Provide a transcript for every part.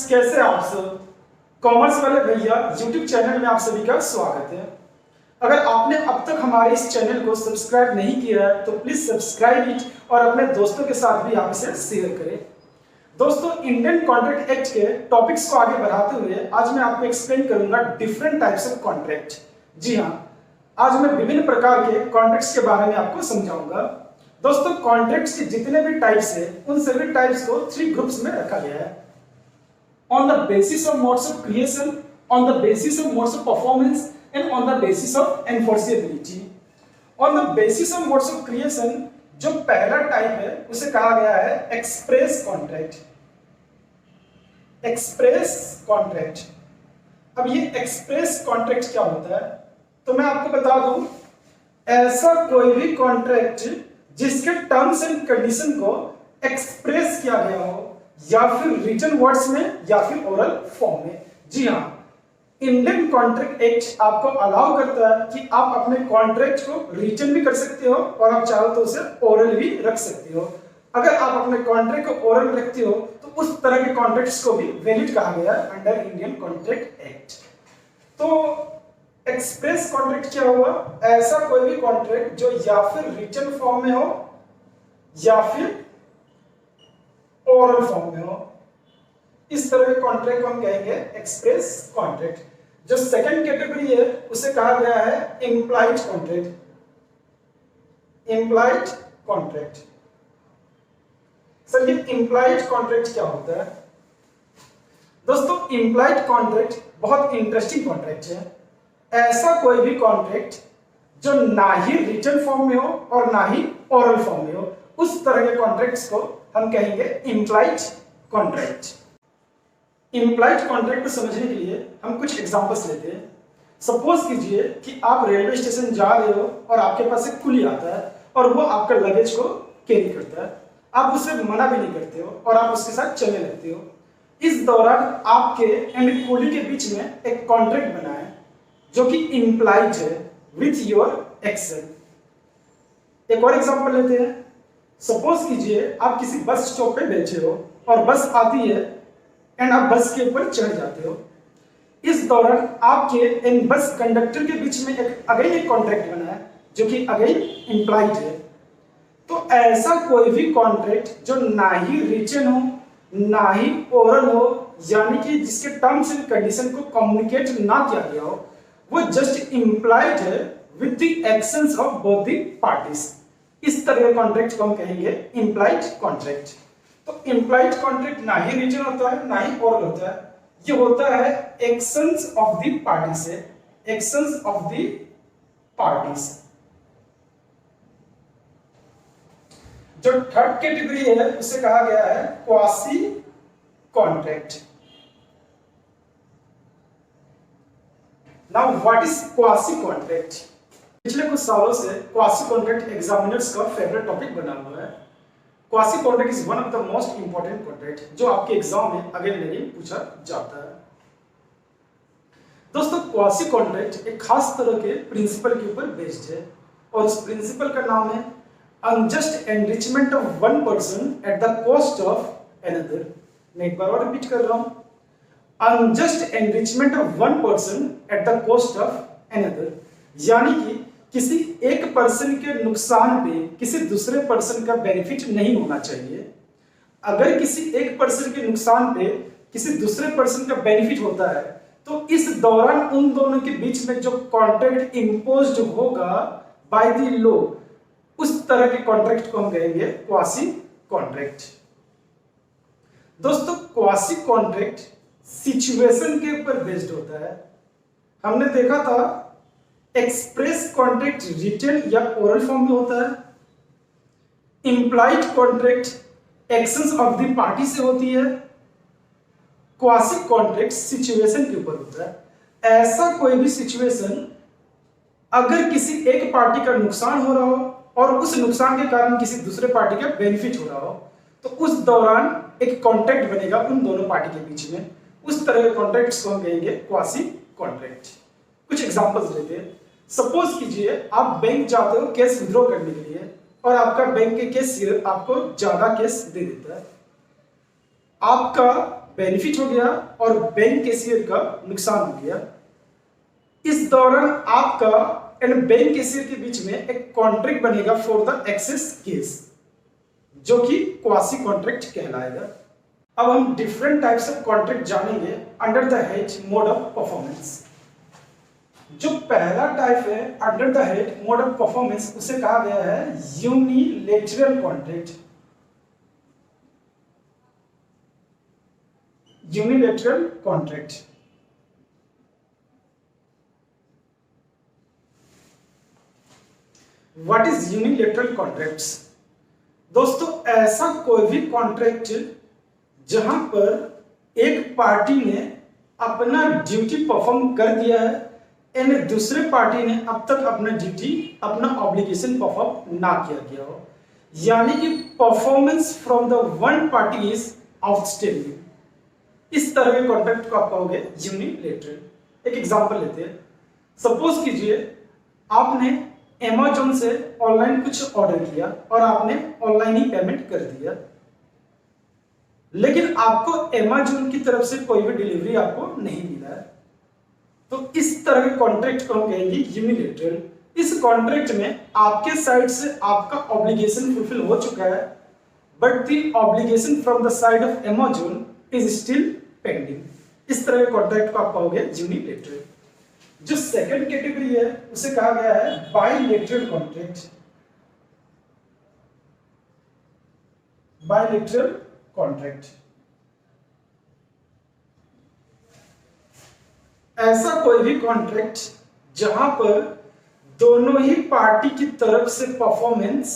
Students, कैसे आप सब? कॉमर्स वाले भैया यूट्यूब चैनल में आप सभी का स्वागत है। अगर आपने अब तक हमारे इस चैनल को सब्सक्राइब नहीं किया है तो प्लीज सब्सक्राइब इट और अपने दोस्तों के साथ भी आप इसे शेयर करें। दोस्तों, इंडियन कॉन्ट्रैक्ट एक्ट के टॉपिक्स को आगे बढ़ाते हुए आज मैं आपको एक्सप्लेन करूंगा डिफरेंट टाइप्स ऑफ कॉन्ट्रैक्ट। जी हाँ, आज मैं विभिन्न प्रकार के कॉन्ट्रैक्ट्स के बारे में आपको समझाऊंगा। दोस्तों, कॉन्ट्रैक्ट्स के जितने भी टाइप्स हैं उन सभी टाइप्स को 3 ग्रुप्स में रखा गया है। On the basis of modes of creation, on the basis of modes of performance, and on the basis of enforceability. On the basis of modes of creation, जो पहला टाइप है उसे कहा गया है एक्सप्रेस कॉन्ट्रैक्ट। Express contract. अब ये express contract क्या होता है तो मैं आपको बता दूं, ऐसा कोई भी कॉन्ट्रैक्ट जिसके टर्म्स एंड कंडीशन को एक्सप्रेस किया गया हो या फिर रिटन वर्ड्स में या फिर ओरल फॉर्म में। जी हाँ, इंडियन कॉन्ट्रैक्ट एक्ट आपको अलाउ करता है कि आप अपने कॉन्ट्रैक्ट को रिटन भी कर सकते हो और आप चाहो तो उसे ओरल भी रख सकते हो। अगर आप अपने कॉन्ट्रैक्ट को ओरल रखते हो तो उस तरह के कॉन्ट्रैक्ट्स को भी वैलिड कहा गया है अंडर इंडियन कॉन्ट्रैक्ट एक्ट। तो एक्सप्रेस कॉन्ट्रैक्ट क्या हुआ? ऐसा कोई भी कॉन्ट्रैक्ट जो या फिर रिटन फॉर्म में हो या फिर ओरल फॉर्म में हो, इस तरह के कॉन्ट्रैक्ट को हम कहेंगे एक्सप्रेस कॉन्ट्रैक्ट। जो सेकंड कैटेगरी है उसे कहा गया है implied contract. Implied contract. Sir, ये इंप्लाइड कॉन्ट्रैक्ट क्या होता है? दोस्तों, इंप्लाइड कॉन्ट्रैक्ट बहुत इंटरेस्टिंग कॉन्ट्रैक्ट है। ऐसा कोई भी कॉन्ट्रैक्ट जो ना ही रिटन फॉर्म में हो और ना ही ओरल फॉर्म में हो, उस तरह के कॉन्ट्रैक्ट्स को हम कहेंगे इंप्लाइड कॉन्ट्रैक्ट। इंप्लाइड कॉन्ट्रैक्ट को समझने के लिए हम कुछ एग्जांपल्स लेते हैं। सपोज कीजिए कि आप रेलवे स्टेशन जा रहे हो और आपके पास एक कुली आता है और वो आपका लगेज को कैरी करता है। आप उसे मना भी नहीं करते हो और आप उसके साथ चलने लगते हो। इस दौरान आपके एंड कुली के बीच में एक कॉन्ट्रैक्ट बना है जो कि इंप्लाइड है विथ योर एक्शन। एक और एग्जांपल लेते हैं। सपोज कीजिए आप किसी बस स्टॉप पे बैठे हो और बस आती है एंड आप बस के ऊपर चढ़ जाते हो। इस दौरान आपके एंड बस कंडक्टर के बीच में एक अगेन कॉन्ट्रैक्ट बना है जो कि अगेन इंप्लाइड है। तो ऐसा कोई भी कॉन्ट्रैक्ट जो ना ही रिटन हो ना ही ओरल हो, यानी कि जिसके टर्म्स एंड कंडीशन को कम्युनिकेट ना किया गया हो, वो जस्ट इंप्लाइड है with the actions of both the parties. इस तरह के कॉन्ट्रैक्ट को हम कहेंगे इंप्लाइड कॉन्ट्रैक्ट। तो इंप्लाइड कॉन्ट्रैक्ट ना ही रिटन होता है ना ही ओरल होता है, ये होता है एक्शंस ऑफ द पार्टी से। Actions of the parties. जो थर्ड कैटेगरी है उसे कहा गया है quasi contract. Now what is quasi contract? पिछले कुछ सालों से क्वासी कॉन्ट्रैक्ट एग्जामिनर्स का फेवरेट टॉपिक बना हुआ है। Quasi contract is one of the most important contract जो आपके एग्जाम में अगेन and अगेन पूछा जाता है। दोस्तों, क्वासी कॉन्ट्रैक्ट एक खास तरह के प्रिंसिपल के ऊपर बेस्ड है और उस प्रिंसिपल का नाम है unjust enrichment of one person at the cost of another. मैं एक बार और रिपीट कर रहा हूं, unjust enrichment of one person at the cost of another. यानी कि किसी एक पर्सन के नुकसान पे किसी दूसरे पर्सन का बेनिफिट नहीं होना चाहिए। अगर किसी एक पर्सन के नुकसान पे किसी दूसरे पर्सन का बेनिफिट होता है तो इस दौरान उन दोनों के बीच में जो कॉन्ट्रैक्ट इंपोज्ड होगा बाय द लॉ, उस तरह के कॉन्ट्रैक्ट को हम कहेंगे क्वासी कॉन्ट्रैक्ट। दोस्तों, क्वासी कॉन्ट्रैक्ट सिचुएशन के ऊपर बेस्ड होता है। हमने देखा था एक्सप्रेस कॉन्ट्रैक्ट रिटन या ओरल फॉर्म में होता है। Implied contract actions of the party से होती है। क्वासी कॉन्ट्रैक्ट सिचुएशन के ऊपर होता है। ऐसा कोई भी सिचुएशन अगर किसी एक पार्टी का नुकसान हो रहा हो और उस नुकसान के कारण किसी दूसरे पार्टी का बेनिफिट हो रहा हो तो उस दौरान एक कॉन्ट्रैक्ट बनेगा उन दोनों पार्टी के बीच में। उस तरह के कॉन्ट्रैक्ट्स को हम कहेंगे क्वासी कॉन्ट्रैक्ट। कुछ एग्जांपल्स लेते हैं। सपोज कीजिए आप बैंक जाते हो कैश विड्रॉ करने के लिए और आपका बैंक के कैशियर आपको ज्यादा कैश दे देता है। आपका बेनिफिट हो गया और बैंक कैशियर का नुकसान हो गया। इस दौरान आपका एंड बैंक कैशियर के बीच में एक कॉन्ट्रैक्ट बनेगा फॉर द एक्सेस केस, जो कि क्वासी कॉन्ट्रैक्ट कहलाएगा। अब हम डिफरेंट टाइप्स ऑफ कॉन्ट्रैक्ट जानेंगे under the head mode of performance. जो पहला टाइप है under the head mode of performance, उसे कहा गया है unilateral contract. Unilateral contract what is unilateral contracts? दोस्तों, ऐसा कोई भी कॉन्ट्रैक्ट जहां पर एक पार्टी ने अपना ड्यूटी परफॉर्म कर दिया है एंड दूसरे पार्टी ने अब तक अपना ड्यूटी, अपना ऑब्लिगेशन परफॉर्म ना किया गया हो, यानी कि performance from the one party is outstanding. इस तरह के कॉन्ट्रैक्ट को आप कहोगे यूनिलेटरल। एक एग्जांपल लेते हैं। सपोज कीजिए आपने Amazon से ऑनलाइन कुछ ऑर्डर किया और आपने ऑनलाइन ही पेमेंट कर दिया, लेकिन आपको Amazon की तरफ से कोई भी डिलीवरी आपको नहीं मिला है। तो इस तरह के कॉन्ट्रैक्ट को हम कहेंगे यूनिलेटरल। इस कॉन्ट्रैक्ट में आपके साइड से आपका ऑब्लिगेशन फुलफिल हो चुका है, but the obligation from the side of Amazon is still pending. इस तरह के कॉन्ट्रैक्ट को आप कहोगे यूनिलेटरल। जो सेकंड कैटेगरी है उसे कहा गया है बायलैटरल कॉन्ट्रैक्ट। बायलैटरल कॉन्ट्रैक्ट ऐसा कोई भी कॉन्ट्रैक्ट जहां पर दोनों ही पार्टी की तरफ से परफॉर्मेंस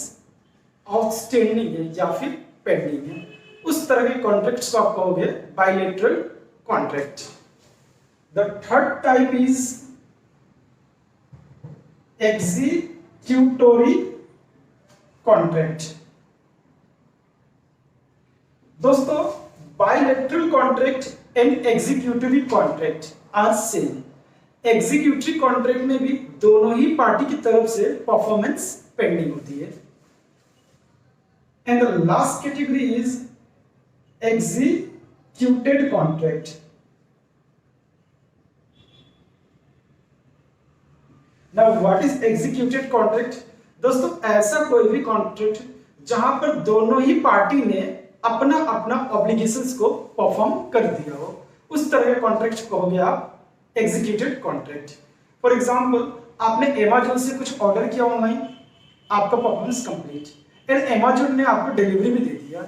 आउटस्टैंडिंग है या फिर पेंडिंग है, उस तरह के कॉन्ट्रैक्ट्स को आप कहोगे bilateral contract. The third type is executory contract. दोस्तों, bilateral contract and executory contract are same. Executory contract में भी दोनों ही पार्टी की तरफ से परफॉर्मेंस पेंडिंग होती है। And the last category is executed contract. Now what is executed contract? दोस्तों, ऐसा कोई भी कॉन्ट्रैक्ट जहां पर दोनों ही पार्टी ने अपना अपना ऑब्लिगेशंस को परफॉर्म कर दिया हो, उस तरह के कॉन्ट्रैक्ट कहोगे आप एग्जीक्यूटेड कॉन्ट्रैक्ट। फॉर एग्जांपल, आपने Amazon से कुछ ऑर्डर किया ऑनलाइन, आपका परफॉर्मेंस कंप्लीट एंड Amazon ने आपको डिलीवरी भी दे दिया,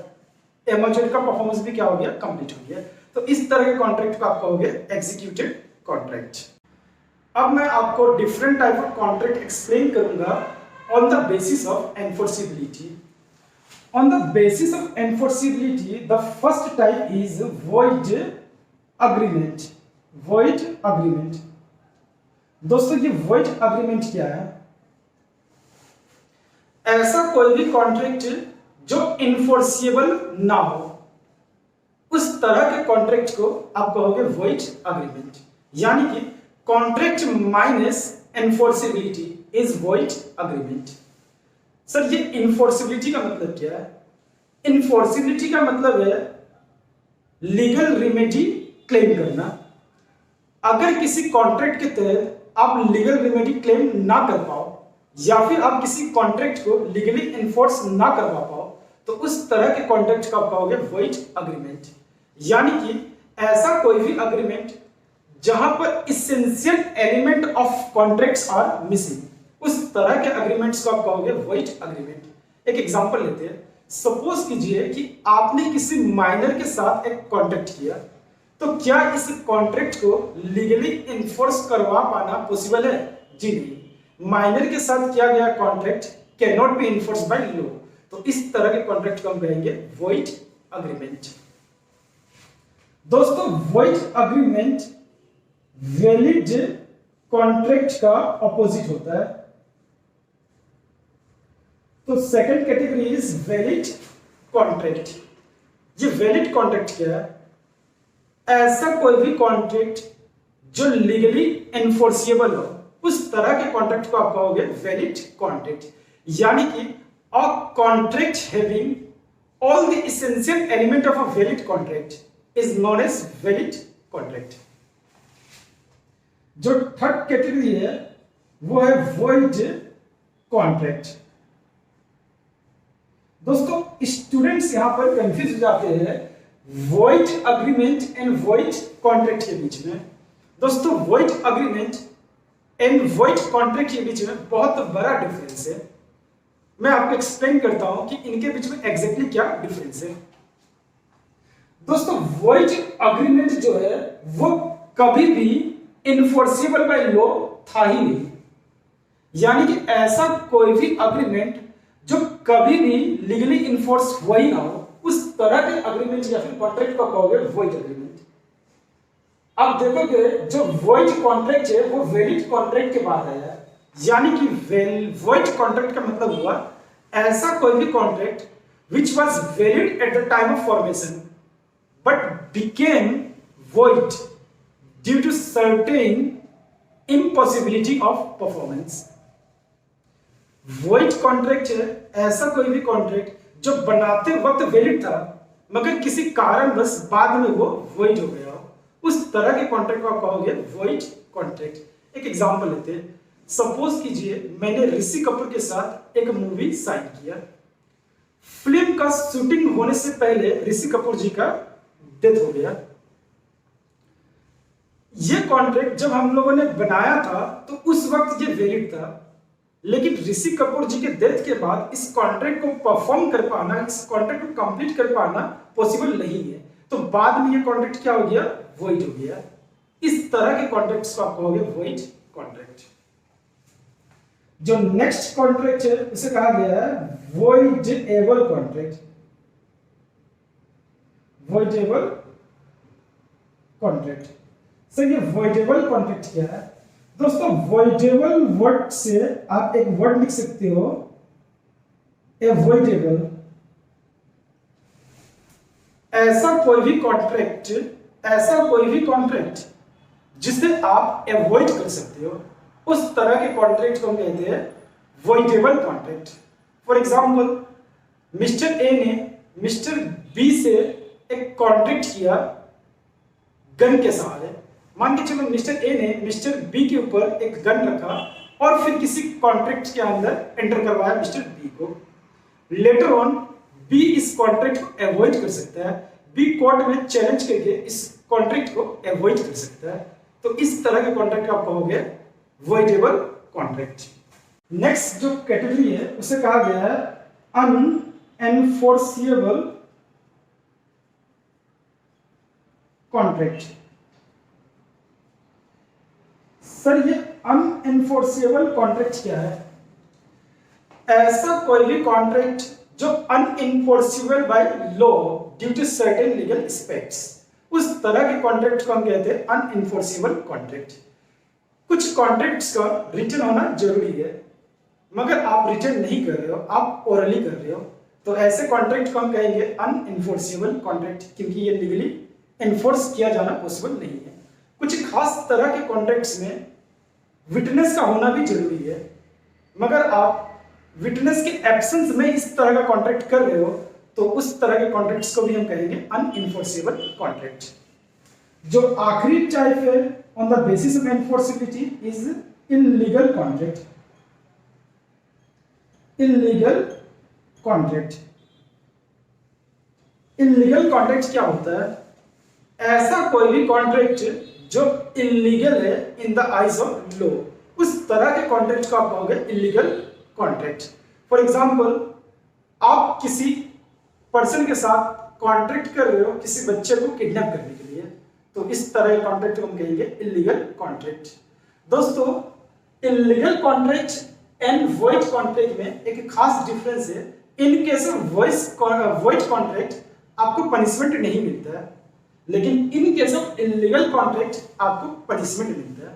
Amazon का परफॉर्मेंस भी क्या हो गया, कंप्लीट हो गया। तो इस तरह के कॉन्ट्रैक्ट को आप कहोगे एग्जीक्यूटेड कॉन्ट्रैक्ट। अब मैं आपको different type of contract explain करूंगा on the basis of enforceability. On the basis of enforceability, the first type is void agreement. Void agreement. दोस्तों, ये void agreement क्या है? ऐसा कोई भी कॉन्ट्रैक्ट जो इनफोर्सिबल ना हो, उस तरह के कॉन्ट्रैक्ट को आप कहोगे void agreement। यानी कि contract minus enforceability is void agreement। Sir, ये इनफोर्सिबिलिटी का मतलब क्या है? इनफोर्सिबिलिटी का मतलब है लीगल रेमेडी क्लेम करना। अगर किसी कॉन्ट्रैक्ट के तहत आप लीगल रेमेडी क्लेम ना कर पाओ या फिर आप किसी कॉन्ट्रैक्ट को लीगली इन्फोर्स ना करवा पाओ, तो उस तरह के कॉन्ट्रैक्ट को आप कहोगे void agreement। यानी कि ऐसा कोई भी अग्रीमेंट जहां पर essential element of contracts are missing, उस तरह के अग्रीमेंट्स को आप कहोगे void agreement। एक एग्जांपल लेते हैं। सपोज कीजिए कि आपने किसी माइनर के साथ एक कॉन्ट्रैक्ट किया, तो क्या इस कॉन्ट्रैक्ट को लीगली इन्फोर्स करवा पाना पॉसिबल है? जी नहीं। माइनर के साथ किया गया contract can not be enforce by law. तो इस तरह के कॉन्ट्रैक्ट को हम कहेंगे void agreement। दोस्तों, void agreement वैलिड कॉन्ट्रैक्ट का ऑपोजिट होता है। तो second category is valid contract. ये वैलिड कॉन्ट्रैक्ट क्या है? ऐसा कोई भी कॉन्ट्रैक्ट जो लीगली एनफोर्सिबल हो, उस तरह के कॉन्ट्रैक्ट को आप कहोगे वैलिड कॉन्ट्रैक्ट। यानी कि a contract having all the essential element of a valid contract is known as valid contract. जो थर्ड कैटेगरी है वो है वॉइड कॉन्ट्रैक्ट। दोस्तों स्टूडेंट्स यहां पर कंफ्यूज हो जाते हैं void agreement and void contract के बीच में। दोस्तों void agreement and void contract के बीच में बहुत बड़ा डिफरेंस है। मैं आपको एक्सप्लेन करता हूं कि इनके बीच में एग्जैक्टली क्या डिफरेंस है। दोस्तों वॉइड अग्रीमेंट जो है वो कभी भी इनफोर्सेबल बाय लॉ था ही नहीं, यानी कि ऐसा कोई भी अग्रीमेंट जो कभी भी लीगली इन्फोर्स हुआ ही ना हो, उस तरह के अग्रीमेंट या फिर कॉन्ट्रैक्ट को कहोगे वॉइड अग्रीमेंट। अब देखोगे जो वॉइड कॉन्ट्रैक्ट है वो वैलिड कॉन्ट्रैक्ट के बाद आया है, यानी कि वॉइड कॉन्ट्रैक्ट का मतलब हुआ ऐसा कोई भी contract which was valid at the time of formation but became void due to certain impossibility of performance. Void contract है ऐसा कोई भी कॉन्ट्रैक्ट जो बनाते वक्त वैलिड था मगर किसी कारणवश बाद में वो वॉइड हो गया हो, उस तरह के कॉन्ट्रैक्ट को आप कहोगे वॉइड कॉन्ट्रैक्ट। एक एग्जांपल लेते हैं। सपोज कीजिए मैंने ऋषि कपूर के साथ एक मूवी साइन किया। फिल्म का शूटिंग होने से पहले ऋषि कपूर जी का डेथ हो गया। यह कॉन्ट्रैक्ट जब हम लोगों ने बनाया था तो उस वक्त ये वैलिड था, लेकिन ऋषि कपूर जी के डेथ के बाद इस कॉन्ट्रैक्ट को परफॉर्म कर पाना, इस कॉन्ट्रैक्ट को कंप्लीट कर पाना पॉसिबल नहीं है, तो बाद में ये कॉन्ट्रैक्ट क्या हो गया, वॉइड हो गया। इस तरह के कॉन्ट्रैक्ट्स को आप कहोगे वॉइड कॉन्ट्रैक्ट। जो नेक्स्ट कॉन्ट्रैक्ट है उसे कहा गया है voidable contract. Voidable contract. Sir ये वॉइडेबल कॉन्ट्रैक्ट क्या है? दोस्तों वॉइडेबल वर्ड से आप एक वर्ड लिख सकते हो एवॉइडेबल। ऐसा कोई भी कॉन्ट्रैक्ट जिसे आप एवॉइड कर सकते हो, उस तरह के कॉन्ट्रैक्ट को हम कहते हैं voidable contract. For example mister A ने मिस्टर बी से एक कॉन्ट्रैक्ट किया गन के सहारे। मान के चलो मिस्टर ए ने मिस्टर बी के ऊपर एक गन रखा और फिर किसी कॉन्ट्रैक्ट के अंदर एंटर करवाया मिस्टर बी को। लेटर ऑन बी इस कॉन्ट्रैक्ट को अवॉइड कर सकता है, बी कोर्ट में चैलेंज करके इस कॉन्ट्रैक्ट को अवॉइड कर सकता है, तो इस तरह के कॉन्ट्रैक्ट आप कहोगे वॉइडेबल कॉन्ट्रैक्ट। नेक्स्ट जो कैटेगरी है उसे कहा गया है अनएनफोर्सिएबल कॉन्ट्रैक्ट। सर ये अनएनफोर्सिएबल कॉन्ट्रैक्ट क्या है? ऐसा कोई भी कॉन्ट्रैक्ट जो unenforceable by law due to certain legal aspects, उस तरह के कॉन्ट्रैक्ट को हम कहते हैं अनएनफोर्सिबल कॉन्ट्रैक्ट। कुछ कॉन्ट्रैक्ट्स का रिटन होना जरूरी है, मगर आप रिटन नहीं कर रहे हो, आप ओरली कर रहे हो, तो ऐसे कॉन्ट्रैक्ट को हम कहेंगे अनएनफोर्सिबल कॉन्ट्रैक्ट, क्योंकि ये लीगली एनफोर्स किया जाना पॉसिबल नहीं है। कुछ खास तरह के कॉन्ट्रैक्ट्स में विटनेस का होना भी जरूरी है, मगर आप विटनेस के एब्सेंस में इस तरह का कॉन्ट्रैक्ट कर रहे हो, तो उस तरह के कॉन्ट्रैक्ट्स को भी हम कहेंगे अनएनफोर्सिबल कॉन्ट्रैक्ट। जो आखिरी टाइप है on the basis of enforceability is illegal contract. Illegal contract. Illegal contract क्या होता है? ऐसा कोई भी कॉन्ट्रैक्ट जो इल्लीगल है in the eyes of law, उस तरह के कॉन्ट्रैक्ट को आप कहोगे इल्लीगल कॉन्ट्रैक्ट। फॉर एग्जाम्पल आप किसी पर्सन के साथ कॉन्ट्रैक्ट कर रहे हो किसी बच्चे को किडनैप करने के लिए, तो इस तरह के कॉन्ट्रैक्ट को हम कहेंगे इल्लीगल कॉन्ट्रैक्ट। दोस्तों illegal contract and void contract में एक खास डिफरेंस है। In case of void contract आपको पनिशमेंट नहीं मिलता है, लेकिन in case of illegal contract आपको पनिशमेंट मिलता है।